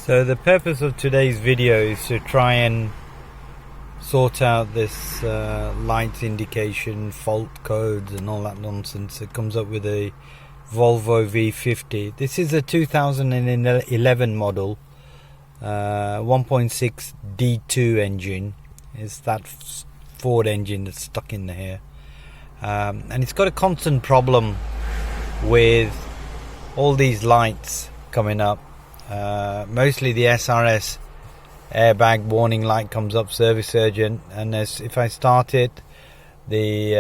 So the purpose of today's video is to try and sort out this light indication, fault codes and all that nonsense. It comes up with a Volvo V50. This is a 2011 model, 1.6 D2 engine. It's that Ford engine that's stuck in here, and it's got a constant problem with all these lights coming up. Mostly the SRS airbag warning light comes up, service urgent, and if I start it, the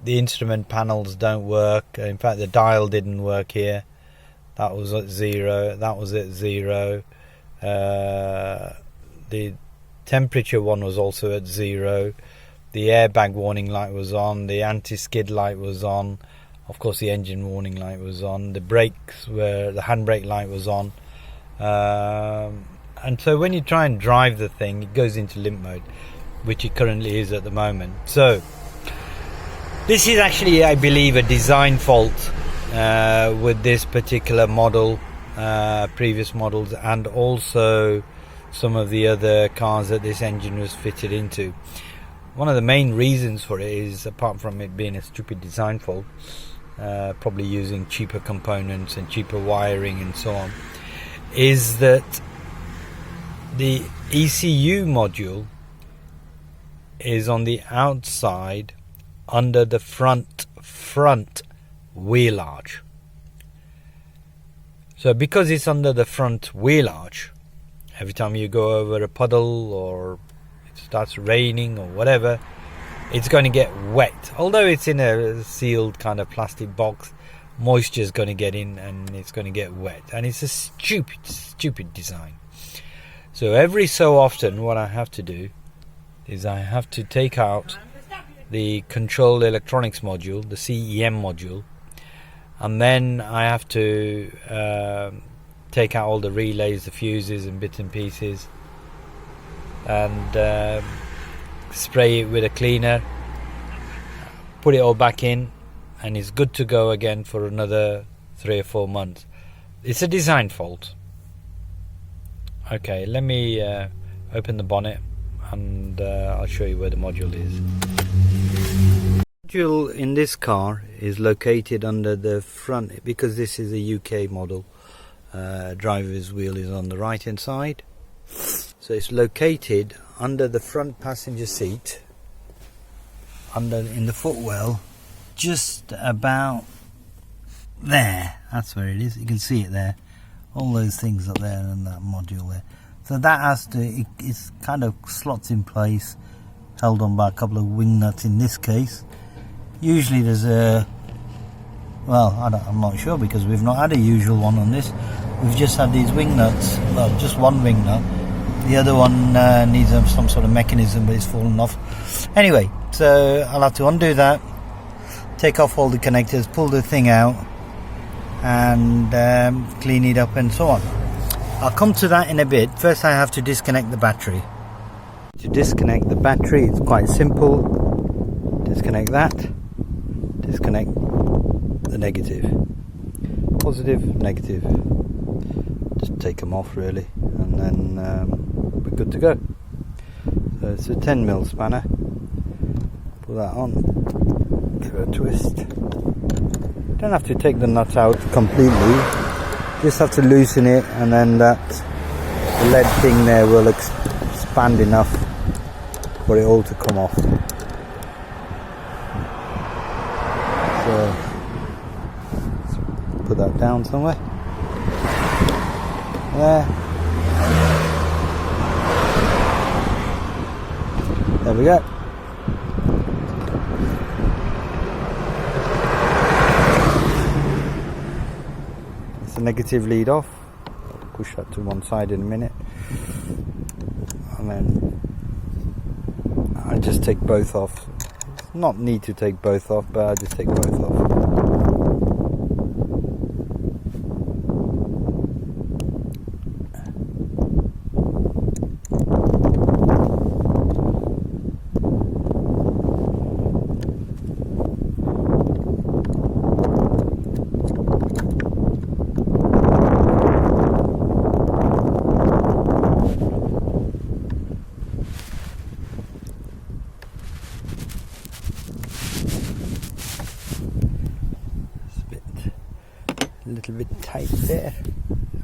instrument panels don't work. In fact, the dial didn't work here. That was at 0. That was at 0. The temperature one was also at 0. The airbag warning light was on. The anti-skid light was on. Of course, the engine warning light was on. The brakes were, the handbrake light was on. And so when you try and drive the thing, it goes into limp mode, which it currently is at the moment. So this is actually, I believe, a design fault with this particular model, previous models, and also some of the other cars that this engine was fitted into. One of the main reasons for it is, apart from it being a stupid design fault, probably using cheaper components and cheaper wiring and so on, is that the ECU module is on the outside under the front wheel arch. So because it's under the front wheel arch, every time you go over a puddle or it starts raining or whatever, it's going to get wet. Although it's in a sealed kind of plastic box, moisture is going to get in and it's going to get wet. And it's a stupid design. So every so often what I have to do is I have to take out the control electronics module, the CEM module, and then I have to take out all the relays, the fuses and bits and pieces, and spray it with a cleaner, put it all back in, and it's good to go again for another 3 or 4 months. It's a design fault. Okay, let me open the bonnet and I'll show you where the module is. The module in this car is located under the front, because this is a UK model. Driver's wheel is on the right hand side, so it's located under the front passenger seat, in the footwell, just about there. That's where it is. You can see it there. All those things up there and that module there. So that has to, it's kind of slots in place, held on by a couple of wing nuts in this case. Usually there's a, well, I'm not sure because we've not had a usual one on this. We've just had these wing nuts. Well, just one wing nut. The other one needs some sort of mechanism, but it's fallen off. Anyway, so I'll have to undo that, take off all the connectors, pull the thing out, and clean it up and so on. I'll come to that in a bit. First I have to disconnect the battery. To disconnect the battery, it's quite simple. Disconnect that, disconnect the negative, positive, negative. Just take them off really, and then we're good to go. So it's a 10mm spanner. Put that on, give it a twist. Don't have to take the nut out completely, just have to loosen it, and then the lead thing there will expand enough for it all to come off. So let's put that down somewhere. There we go. The negative lead off. I'll push that to one side in a minute, and then I just take both off. Not need to take both off, but I just take both off.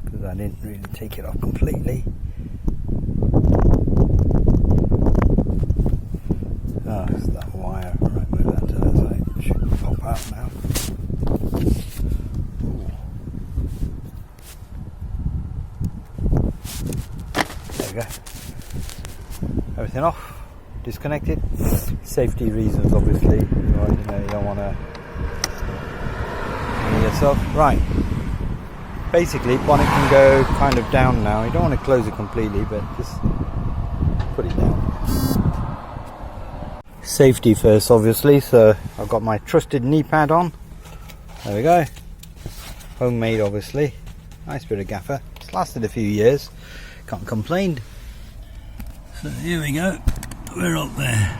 because I didn't really take it off completely. Oh, it's that wire. Right, move that to the side. It should pop out now. Ooh. There we go. Everything off. Disconnected. Safety reasons, obviously. You don't want to yourself. Right. Basically, bonnet can go kind of down now. You don't want to close it completely, but just put it down. Safety first, obviously. So I've got my trusted knee pad on. There we go. Homemade, obviously. Nice bit of gaffer. It's lasted a few years. Can't complain. So here we go. We're up there.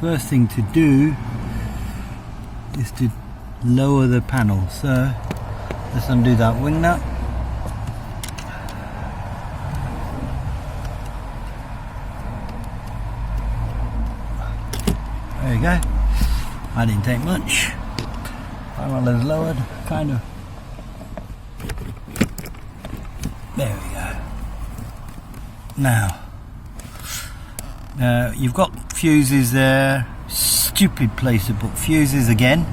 First thing to do is to lower the panel. So let's undo that wing nut. There you go. I didn't take much. Panel is lowered, kind of. There we go. Now, you've got fuses there. Stupid place to put fuses again.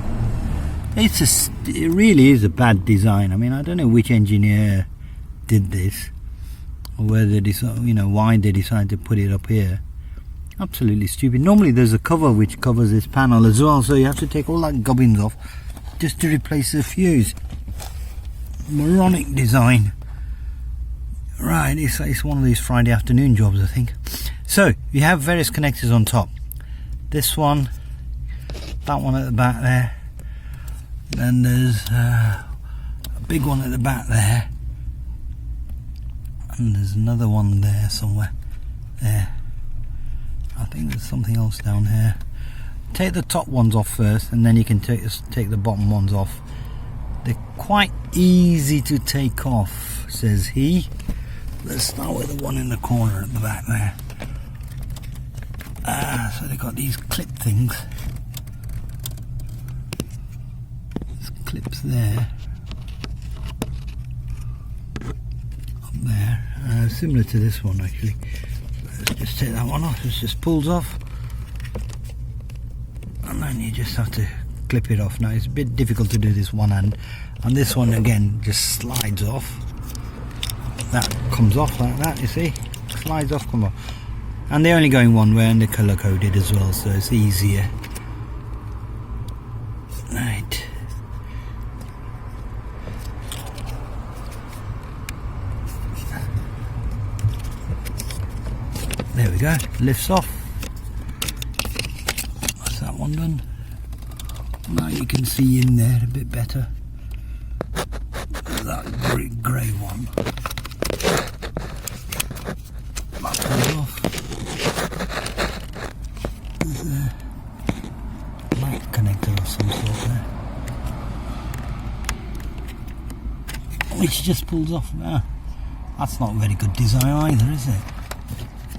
It really is a bad design. I mean, I don't know which engineer did this, or whether they why they decided to put it up here. Absolutely stupid. Normally there's a cover which covers this panel as well, so you have to take all that gubbins off just to replace the fuse. Moronic design. Right, it's one of these Friday afternoon jobs, I think. So you have various connectors on top. This one, that one at the back there. Then there's a big one at the back there, and there's another one there somewhere. There. I think there's something else down here. Take the top ones off first, and then you can take the bottom ones off. They're quite easy to take off, says he. Let's start with the one in the corner at the back there. So they've got these clip things. There's clips there. Up there. Similar to this one, actually. Let's just take that one off. It just pulls off. And then you just have to clip it off. Now it's a bit difficult to do this one hand. And this one again just slides off. That comes off like that, you see? Slides off, come off. And they're only going one way, and they're colour coded as well, so it's easier. Right. There we go, lifts off. That's that one done. Now you can see in there a bit better. That grey one. That comes off. There's a black connector of some sort there, which just pulls off. That's not a very good design either, is it?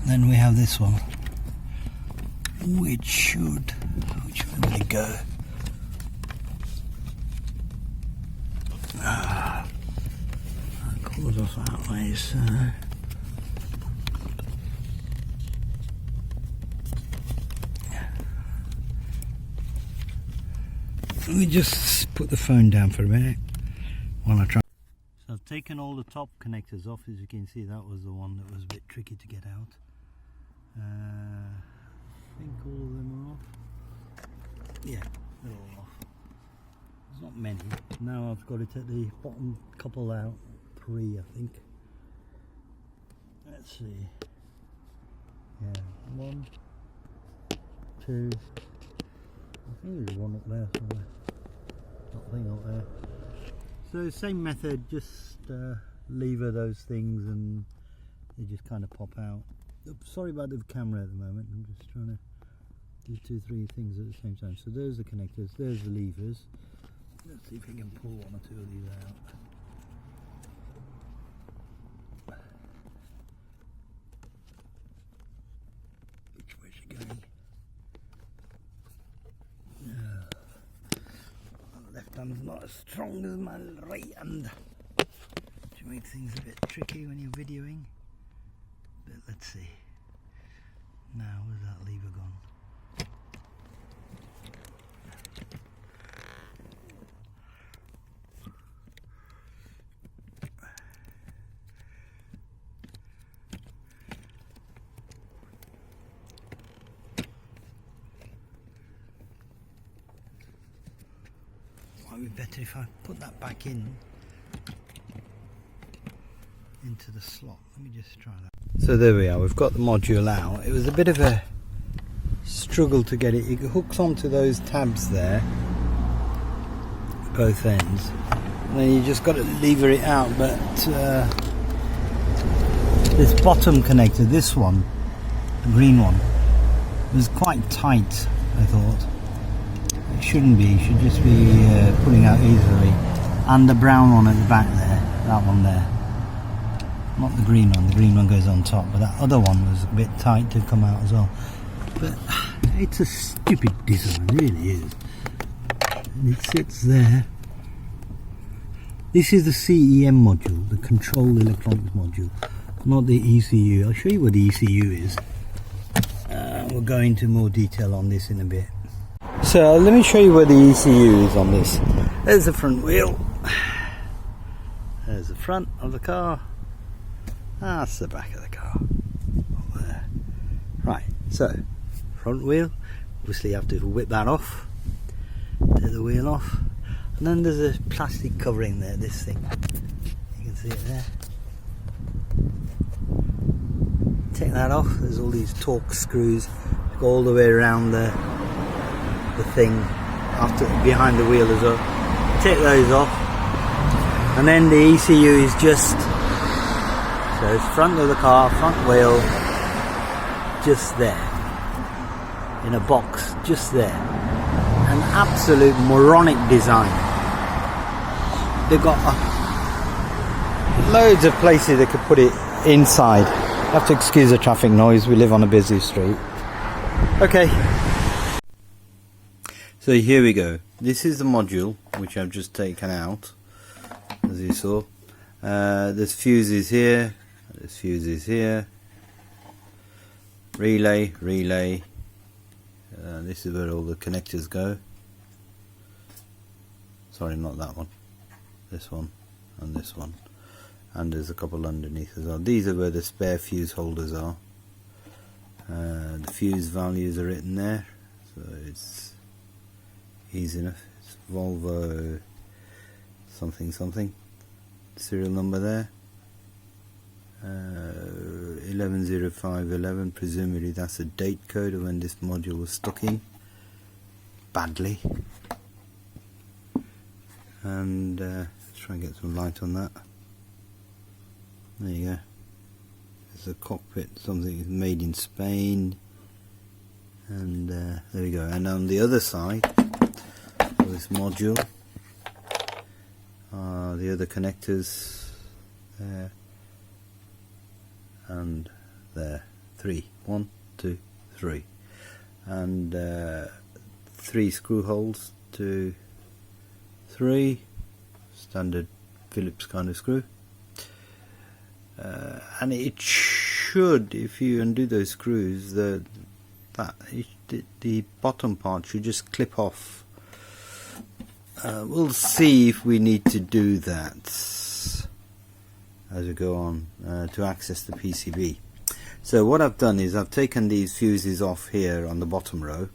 Then we have this one, which way will it go? That comes off that way, so let me just put the phone down for a minute while I try. So I've taken all the top connectors off. As you can see, that was the one that was a bit tricky to get out. I think all of them are off. Yeah, they're all off. There's not many. Now I've got to take the bottom couple out. 3, I think. Let's see. Yeah, 1, 2. I think there's one up there somewhere. That thing up there. So same method, just lever those things and they just kind of pop out. Sorry about the camera at the moment, I'm just trying to do 2 or 3 things at the same time. So there's the connectors, there's the levers. Let's see if we can pull 1 or 2 of these out. Which way is she going? Left hand cam's not as strong as my right hand, which makes things a bit tricky when you're videoing. But let's see. Now, where's that lever gone? Might be better if I put that back into the slot. Let me just try that. So there we are, we've got the module out. It was a bit of a struggle to get it. It hooks onto those tabs there, both ends, and then you just got to lever it out. But this bottom connector, this one, the green one, was quite tight, I thought. It shouldn't be, it should just be pulling out easily. And the brown one at the back there, that one there. Not the green one goes on top, but that other one was a bit tight to come out as well. But it's a stupid design, it really is. And it sits there. This is the CEM module, the control electronics module, not the ECU. I'll show you what the ECU is. We'll go into more detail on this in a bit. So let me show you where the ECU is on this. There's the front wheel. There's the front of the car. That's the back of the car. Up there. Right, so front wheel. Obviously you have to whip that off. Take the wheel off. And then there's a plastic covering there, this thing. You can see it there. Take that off. There's all these torque screws go all the way around the thing after behind the wheel as well. Take those off. And then the ECU is just, so it's front of the car, front wheel, just there, in a box, just there. An absolute moronic design. They've got loads of places they could put it inside. You have to excuse the traffic noise, we live on a busy street. Okay. So here we go. This is the module which I've just taken out, as you saw. There's fuses here. There's fuses here. Relay. This is where all the connectors go. Sorry, not that one. This one and this one. And there's a couple underneath as well. These are where the spare fuse holders are. The fuse values are written there, so it's easy enough. It's Volvo something. Serial number there. 110511, presumably that's a date code of when this module was stuck in badly. And let's try and get some light on that. There you go. There's a cockpit, something made in Spain, and there we go. And on the other side of this module are the other connectors there and there. 3, 1, 2, 3, and 3 screw holes, 2, 3, standard Phillips kind of screw. And it should, if you undo those screws, the bottom part should just clip off. We'll see if we need to do that as we go on to access the PCB. So what I've done is I've taken these fuses off here on the bottom row,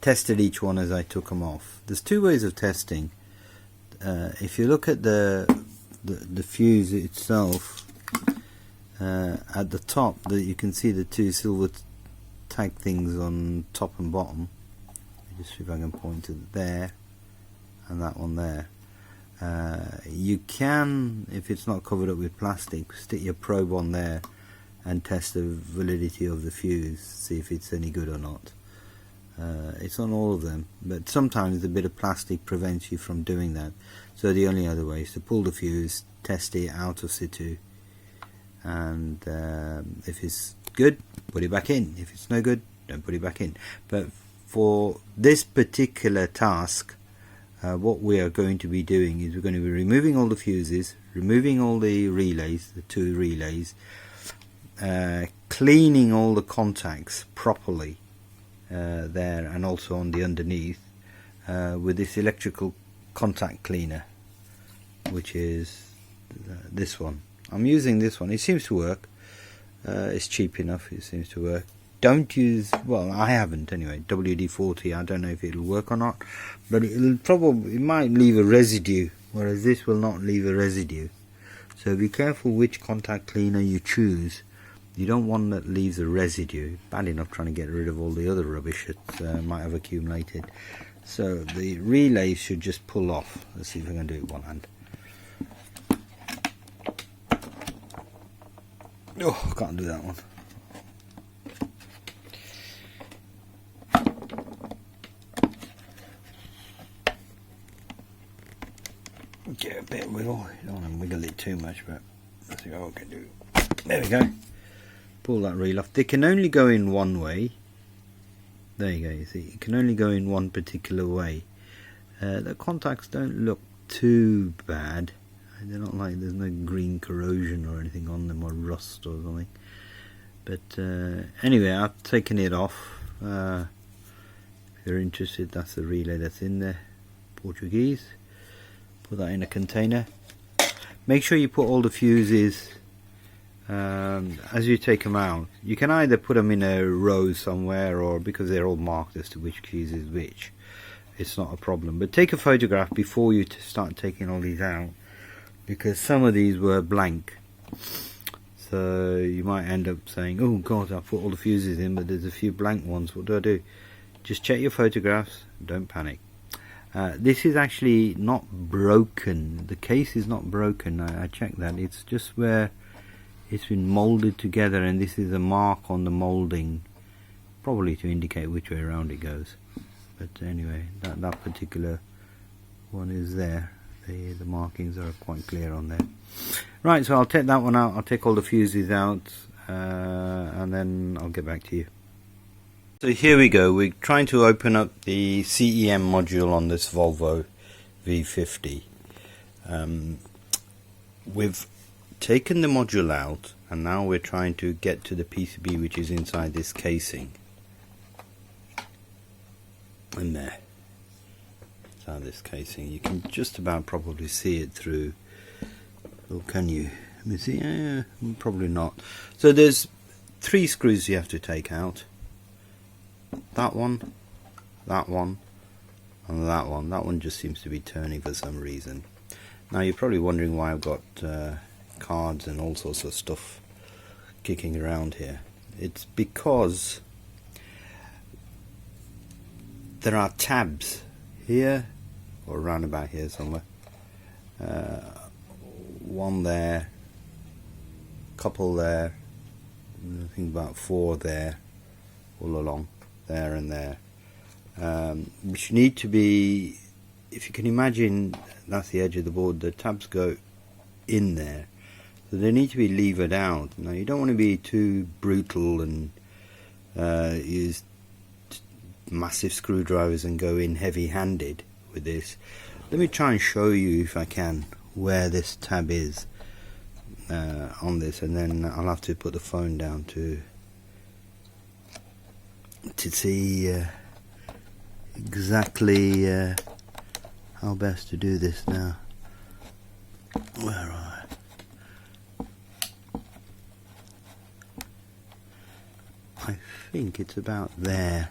tested each one as I took them off. There's 2 ways of testing. If you look at the fuse itself, at the top, you can see the 2 silver tag things on top and bottom. Just see if I can point to there and that one there. You can, if it's not covered up with plastic, stick your probe on there and test the validity of the fuse, see if it's any good or not. It's on all of them, but sometimes a bit of plastic prevents you from doing that. So the only other way is to pull the fuse, test it out of situ, and if it's good, put it back in. If it's no good, don't put it back in. But for this particular task, what we are going to be doing is we're going to be removing all the fuses, removing all the relays, the 2 relays, cleaning all the contacts properly there, and also on the underneath with this electrical contact cleaner, which is this one. I'm using this one. It seems to work. It's cheap enough. It seems to work. Don't use, well, I haven't anyway, WD-40. I don't know if it'll work or not, but it might leave a residue, whereas this will not leave a residue. So be careful which contact cleaner you choose. You don't want that leaves a residue. Bad enough trying to get rid of all the other rubbish that might have accumulated. So the relay should just pull off. Let's see if I can do it with one hand. Oh, I can't do that one. Get a bit of wiggle. You don't want to wiggle it too much, but let's see what I can do. There we go. Pull that reel off. They can only go in one way. There you go. You see, it can only go in one particular way. The contacts don't look too bad. They're not like there's no green corrosion or anything on them, or rust or something. But anyway, I've taken it off. If you're interested, that's the relay that's in there. Portuguese. Put that in a container. Make sure you put all the fuses as you take them out. You can either put them in a row somewhere, or because they're all marked as to which fuse is which, it's not a problem. But take a photograph before you start taking all these out, because some of these were blank, so you might end up saying, oh god, I put all the fuses in, but there's a few blank ones. What do I do? Just check your photographs, don't panic. This is actually not broken. The case is not broken. I checked that. It's just where it's been molded together, and this is a mark on the molding, probably to indicate which way around it goes. But anyway, that particular one is there. The markings are quite clear on there. Right, so I'll take that one out. I'll take all the fuses out, and then I'll get back to you. So here we go. We're trying to open up the CEM module on this Volvo V50. We've taken the module out, and now we're trying to get to the PCB which is inside this casing. In there. Inside this casing. You can just about probably see it through. Or can you? Let me see. Probably not. So there's 3 screws you have to take out. That one, that one, and that one. That one just seems to be turning for some reason. Now you're probably wondering why I've got cards and all sorts of stuff kicking around here. It's because there are tabs here, or around about here somewhere. One there, couple there, I think about 4 there, all along. There and there, which need to be, if you can imagine, that's the edge of the board. The tabs go in there, so they need to be levered out. Now you don't want to be too brutal and use massive screwdrivers and go in heavy-handed with this. Let me try and show you, if I can, where this tab is on this, and then I'll have to put the phone down to see exactly how best to do this now. Where are I think it's about there.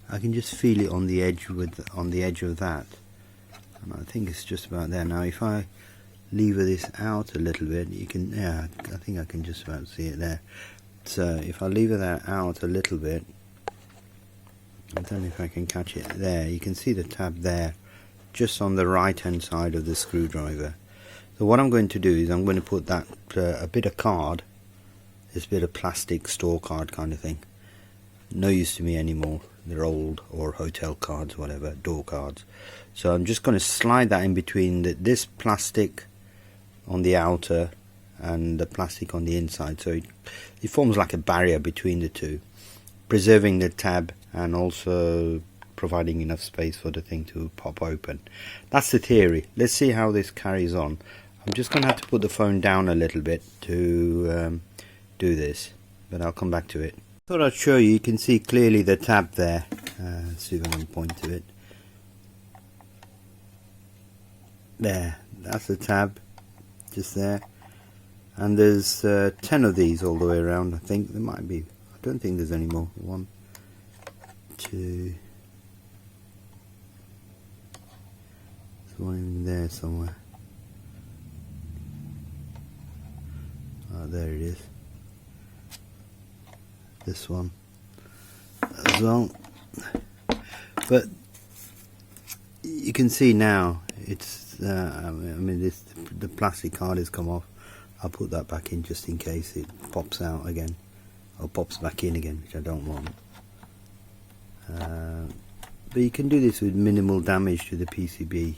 I can just feel it on the edge of that, and I think it's just about there. Now if I lever this out a little bit, you can, yeah, I think I can just about see it there. So if I lever that out a little bit, I don't know if I can catch it there. You can see the tab there, just on the right hand side of the screwdriver. So what I'm going to do is I'm going to put that a bit of card, this bit of plastic store card kind of thing, no use to me anymore. They're old, or hotel cards, whatever, door cards. So I'm just going to slide that in between this plastic on the outer and the plastic on the inside, so it forms like a barrier between the two, preserving the tab and also providing enough space for the thing to pop open. That's the theory. Let's see how this carries on. I'm just going to have to put the phone down a little bit to do this, but I'll come back to it. Thought I'd show you. You can see clearly the tab there. See if I can point to it. There, that's the tab, just there. And there's 10 of these all the way around. I think there might be. I don't think there's any more. 1, 2. There's one in there somewhere. Oh, there it is. This one as well. But you can see now it's. I mean, the plastic card has come off. I'll put that back in just in case it pops out again, or pops back in again, which I don't want. But you can do this with minimal damage to the PCB.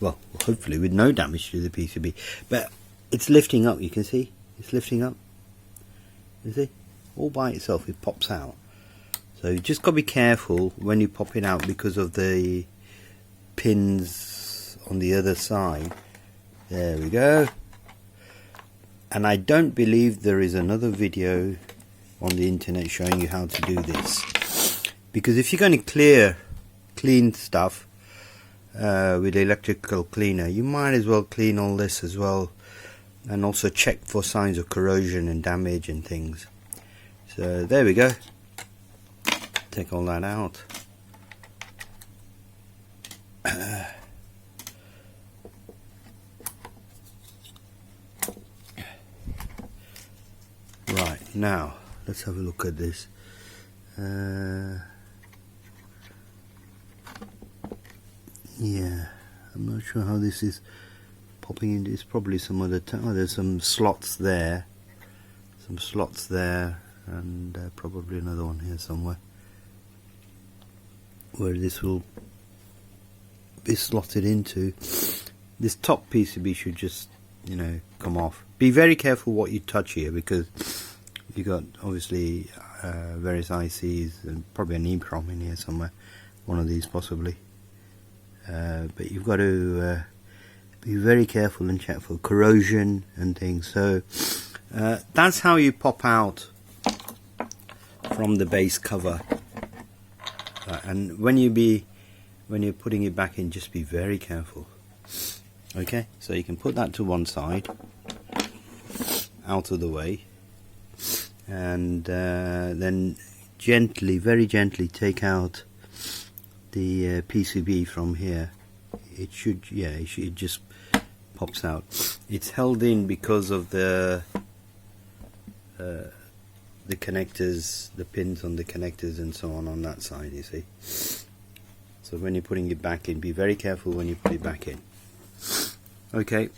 Well, hopefully with no damage to the PCB. But it's lifting up. You can see it's lifting up. You see, all by itself, it pops out. So you just got to be careful when you pop it out because of the pins on the other side. There we go. And I don't believe there is another video on the internet showing you how to do this, because if you're going to clean stuff with electrical cleaner, you might as well clean all this as well, and also check for signs of corrosion and damage and things. So there we go. Take all that out. Right, now let's have a look at this. Yeah, I'm not sure how this is popping in. It's probably some other there's some slots there, and probably another one here somewhere where this will be slotted into. This top PCB should just, you know, come off. Be very careful what you touch here, because you got obviously various ICs and probably an EEPROM in here somewhere, one of these possibly. But you've got to be very careful and check for corrosion and things. So that's how you pop out from the base cover. And when you're putting it back in, just be very careful. Okay, so you can put that to one side, out of the way, and then gently, very gently take out the PCB from here. It should, yeah, it just pops out. It's held in because of the connectors, the pins on the connectors and so on that side, you see. So when you're putting it back in, be very careful when you put it back in. Okay,